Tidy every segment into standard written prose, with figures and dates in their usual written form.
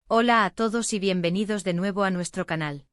Hola a todos y bienvenidos de nuevo a nuestro canal.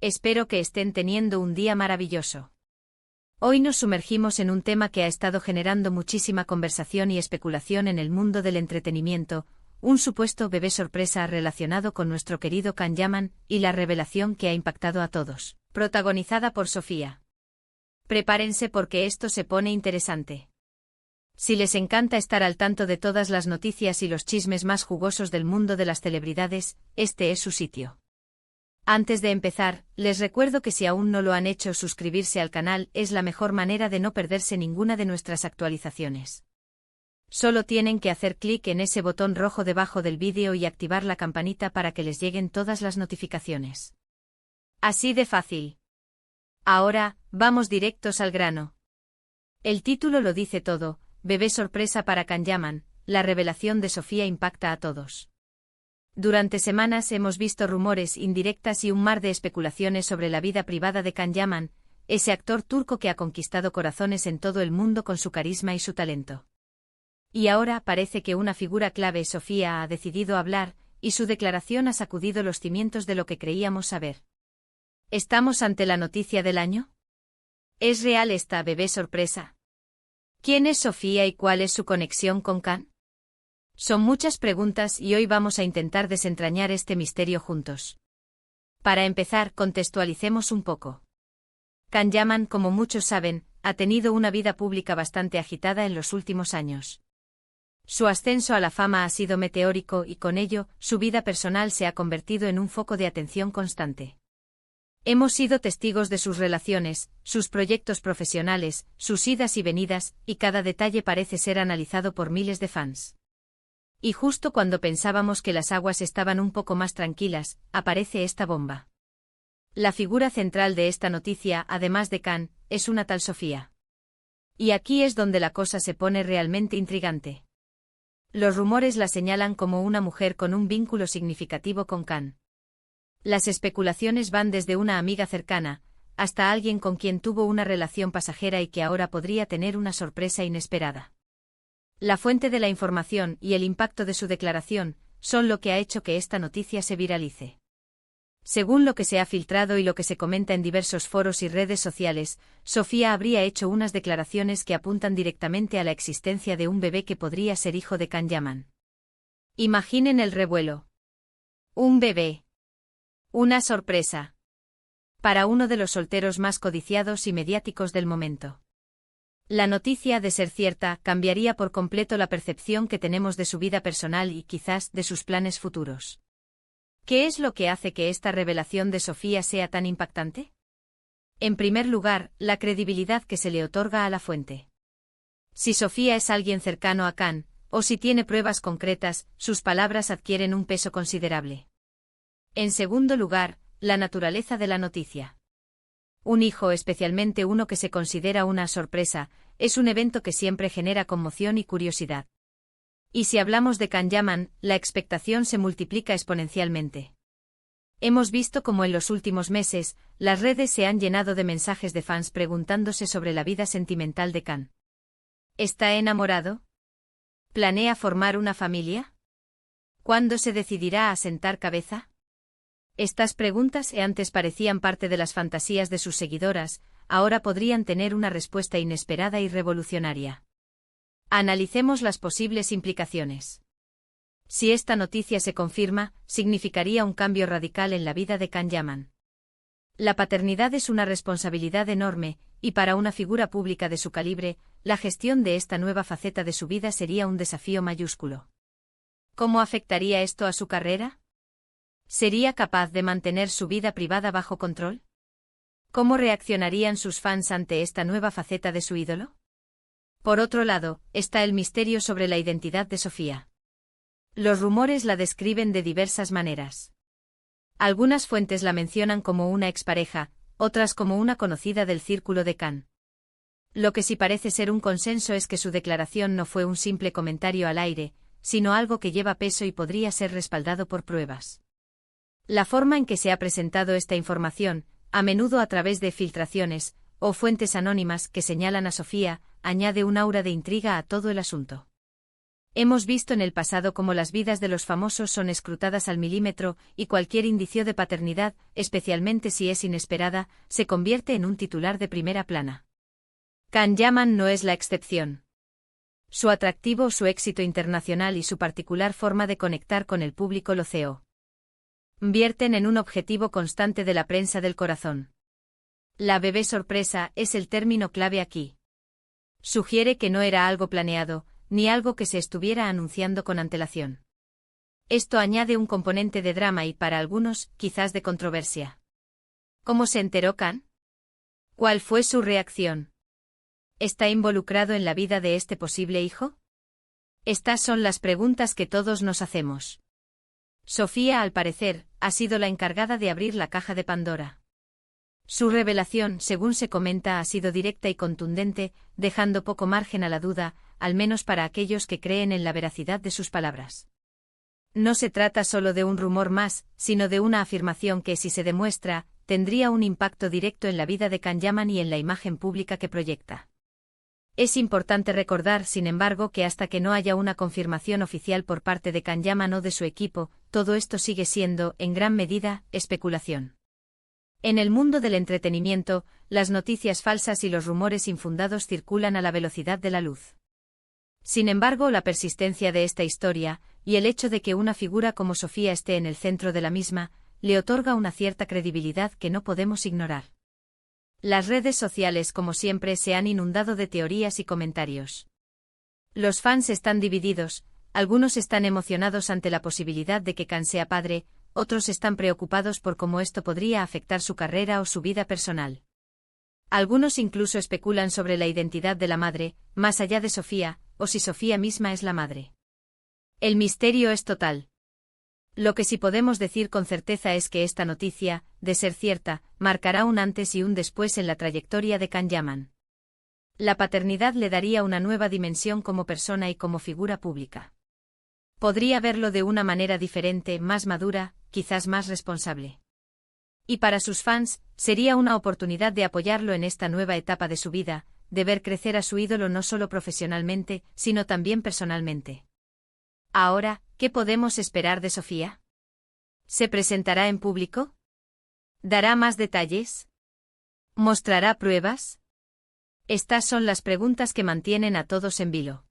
Espero que estén teniendo un día maravilloso. Hoy nos sumergimos en un tema que ha estado generando muchísima conversación y especulación en el mundo del entretenimiento, un supuesto bebé sorpresa relacionado con nuestro querido Can Yaman y la revelación que ha impactado a todos, protagonizada por Sofía. Prepárense porque esto se pone interesante. Si les encanta estar al tanto de todas las noticias y los chismes más jugosos del mundo de las celebridades, este es su sitio. Antes de empezar, les recuerdo que si aún no lo han hecho, suscribirse al canal es la mejor manera de no perderse ninguna de nuestras actualizaciones. Solo tienen que hacer clic en ese botón rojo debajo del vídeo y activar la campanita para que les lleguen todas las notificaciones. Así de fácil. Ahora, vamos directos al grano. El título lo dice todo. Bebé sorpresa para Can Yaman, la revelación de Sofía impacta a todos. Durante semanas hemos visto rumores, indirectas y un mar de especulaciones sobre la vida privada de Can Yaman, ese actor turco que ha conquistado corazones en todo el mundo con su carisma y su talento. Y ahora parece que una figura clave, Sofía, ha decidido hablar, y su declaración ha sacudido los cimientos de lo que creíamos saber. ¿Estamos ante la noticia del año? ¿Es real esta bebé sorpresa? ¿Quién es Sofía y cuál es su conexión con Can? Son muchas preguntas y hoy vamos a intentar desentrañar este misterio juntos. Para empezar, contextualicemos un poco. Can Yaman, como muchos saben, ha tenido una vida pública bastante agitada en los últimos años. Su ascenso a la fama ha sido meteórico y con ello, su vida personal se ha convertido en un foco de atención constante. Hemos sido testigos de sus relaciones, sus proyectos profesionales, sus idas y venidas, y cada detalle parece ser analizado por miles de fans. Y justo cuando pensábamos que las aguas estaban un poco más tranquilas, aparece esta bomba. La figura central de esta noticia, además de Can, es una tal Sofía. Y aquí es donde la cosa se pone realmente intrigante. Los rumores la señalan como una mujer con un vínculo significativo con Can. Las especulaciones van desde una amiga cercana, hasta alguien con quien tuvo una relación pasajera y que ahora podría tener una sorpresa inesperada. La fuente de la información y el impacto de su declaración son lo que ha hecho que esta noticia se viralice. Según lo que se ha filtrado y lo que se comenta en diversos foros y redes sociales, Sofía habría hecho unas declaraciones que apuntan directamente a la existencia de un bebé que podría ser hijo de Can Yaman. Imaginen el revuelo. Un bebé. Una sorpresa. Para uno de los solteros más codiciados y mediáticos del momento. La noticia, de ser cierta, cambiaría por completo la percepción que tenemos de su vida personal y quizás de sus planes futuros. ¿Qué es lo que hace que esta revelación de Sofía sea tan impactante? En primer lugar, la credibilidad que se le otorga a la fuente. Si Sofía es alguien cercano a Can, o si tiene pruebas concretas, sus palabras adquieren un peso considerable. En segundo lugar, la naturaleza de la noticia. Un hijo, especialmente uno que se considera una sorpresa, es un evento que siempre genera conmoción y curiosidad. Y si hablamos de Can Yaman, la expectación se multiplica exponencialmente. Hemos visto cómo en los últimos meses, las redes se han llenado de mensajes de fans preguntándose sobre la vida sentimental de Can. ¿Está enamorado? ¿Planea formar una familia? ¿Cuándo se decidirá a sentar cabeza? Estas preguntas, que antes parecían parte de las fantasías de sus seguidoras, ahora podrían tener una respuesta inesperada y revolucionaria. Analicemos las posibles implicaciones. Si esta noticia se confirma, significaría un cambio radical en la vida de Can Yaman. La paternidad es una responsabilidad enorme, y para una figura pública de su calibre, la gestión de esta nueva faceta de su vida sería un desafío mayúsculo. ¿Cómo afectaría esto a su carrera? ¿Sería capaz de mantener su vida privada bajo control? ¿Cómo reaccionarían sus fans ante esta nueva faceta de su ídolo? Por otro lado, está el misterio sobre la identidad de Sofía. Los rumores la describen de diversas maneras. Algunas fuentes la mencionan como una expareja, otras como una conocida del círculo de Can. Lo que sí parece ser un consenso es que su declaración no fue un simple comentario al aire, sino algo que lleva peso y podría ser respaldado por pruebas. La forma en que se ha presentado esta información, a menudo a través de filtraciones, o fuentes anónimas que señalan a Sofía, añade un aura de intriga a todo el asunto. Hemos visto en el pasado cómo las vidas de los famosos son escrutadas al milímetro y cualquier indicio de paternidad, especialmente si es inesperada, se convierte en un titular de primera plana. Can Yaman no es la excepción. Su atractivo, su éxito internacional y su particular forma de conectar con el público lo convierten en un objetivo constante de la prensa del corazón. La bebé sorpresa es el término clave aquí. Sugiere que no era algo planeado, ni algo que se estuviera anunciando con antelación. Esto añade un componente de drama y, para algunos, quizás de controversia. ¿Cómo se enteró Can? ¿Cuál fue su reacción? ¿Está involucrado en la vida de este posible hijo? Estas son las preguntas que todos nos hacemos. Sofía, al parecer, ha sido la encargada de abrir la caja de Pandora. Su revelación, según se comenta, ha sido directa y contundente, dejando poco margen a la duda, al menos para aquellos que creen en la veracidad de sus palabras. No se trata solo de un rumor más, sino de una afirmación que, si se demuestra, tendría un impacto directo en la vida de Can Yaman y en la imagen pública que proyecta. Es importante recordar, sin embargo, que hasta que no haya una confirmación oficial por parte de Can Yaman o de su equipo, todo esto sigue siendo, en gran medida, especulación. En el mundo del entretenimiento, las noticias falsas y los rumores infundados circulan a la velocidad de la luz. Sin embargo, la persistencia de esta historia, y el hecho de que una figura como Sofía esté en el centro de la misma, le otorga una cierta credibilidad que no podemos ignorar. Las redes sociales, como siempre, se han inundado de teorías y comentarios. Los fans están divididos, algunos están emocionados ante la posibilidad de que Can sea padre, otros están preocupados por cómo esto podría afectar su carrera o su vida personal. Algunos incluso especulan sobre la identidad de la madre, más allá de Sofía, o si Sofía misma es la madre. El misterio es total. Lo que sí podemos decir con certeza es que esta noticia, de ser cierta, marcará un antes y un después en la trayectoria de Can Yaman. La paternidad le daría una nueva dimensión como persona y como figura pública. Podría verlo de una manera diferente, más madura, quizás más responsable. Y para sus fans, sería una oportunidad de apoyarlo en esta nueva etapa de su vida, de ver crecer a su ídolo no solo profesionalmente, sino también personalmente. Ahora, ¿qué podemos esperar de Sofía? ¿Se presentará en público? ¿Dará más detalles? ¿Mostrará pruebas? Estas son las preguntas que mantienen a todos en vilo.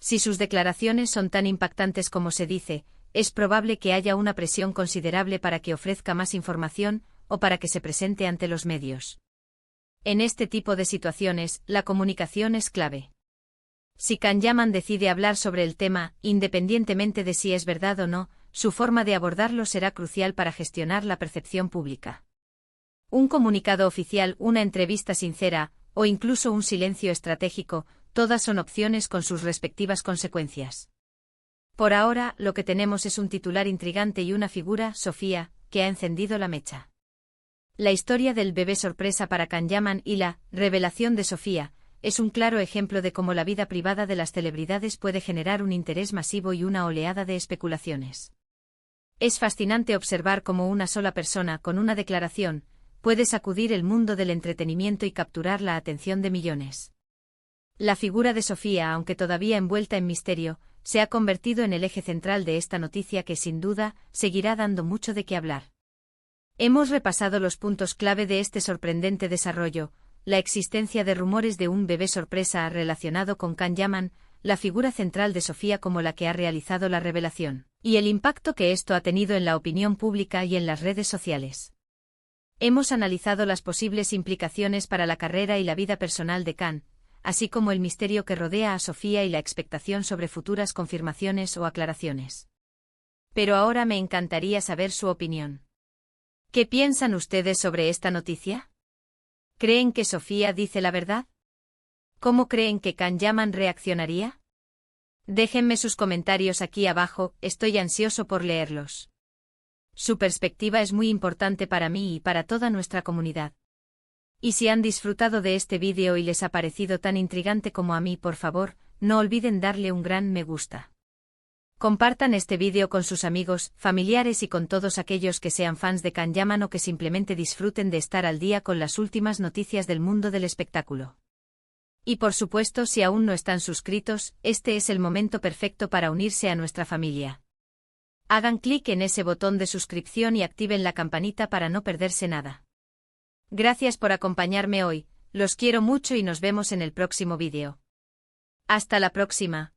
Si sus declaraciones son tan impactantes como se dice, es probable que haya una presión considerable para que ofrezca más información, o para que se presente ante los medios. En este tipo de situaciones, la comunicación es clave. Si Can Yaman decide hablar sobre el tema, independientemente de si es verdad o no, su forma de abordarlo será crucial para gestionar la percepción pública. Un comunicado oficial, una entrevista sincera, o incluso un silencio estratégico, todas son opciones con sus respectivas consecuencias. Por ahora, lo que tenemos es un titular intrigante y una figura, Sofía, que ha encendido la mecha. La historia del bebé sorpresa para Can Yaman y la revelación de Sofía es un claro ejemplo de cómo la vida privada de las celebridades puede generar un interés masivo y una oleada de especulaciones. Es fascinante observar cómo una sola persona, con una declaración, puede sacudir el mundo del entretenimiento y capturar la atención de millones. La figura de Sofía, aunque todavía envuelta en misterio, se ha convertido en el eje central de esta noticia que, sin duda, seguirá dando mucho de qué hablar. Hemos repasado los puntos clave de este sorprendente desarrollo: la existencia de rumores de un bebé sorpresa relacionado con Can Yaman, la figura central de Sofía como la que ha realizado la revelación, y el impacto que esto ha tenido en la opinión pública y en las redes sociales. Hemos analizado las posibles implicaciones para la carrera y la vida personal de Can, así como el misterio que rodea a Sofía y la expectación sobre futuras confirmaciones o aclaraciones. Pero ahora me encantaría saber su opinión. ¿Qué piensan ustedes sobre esta noticia? ¿Creen que Sofía dice la verdad? ¿Cómo creen que Can Yaman reaccionaría? Déjenme sus comentarios aquí abajo, estoy ansioso por leerlos. Su perspectiva es muy importante para mí y para toda nuestra comunidad. Y si han disfrutado de este vídeo y les ha parecido tan intrigante como a mí, por favor, no olviden darle un gran me gusta. Compartan este vídeo con sus amigos, familiares y con todos aquellos que sean fans de Can Yaman o que simplemente disfruten de estar al día con las últimas noticias del mundo del espectáculo. Y por supuesto, si aún no están suscritos, este es el momento perfecto para unirse a nuestra familia. Hagan clic en ese botón de suscripción y activen la campanita para no perderse nada. Gracias por acompañarme hoy, los quiero mucho y nos vemos en el próximo vídeo. Hasta la próxima.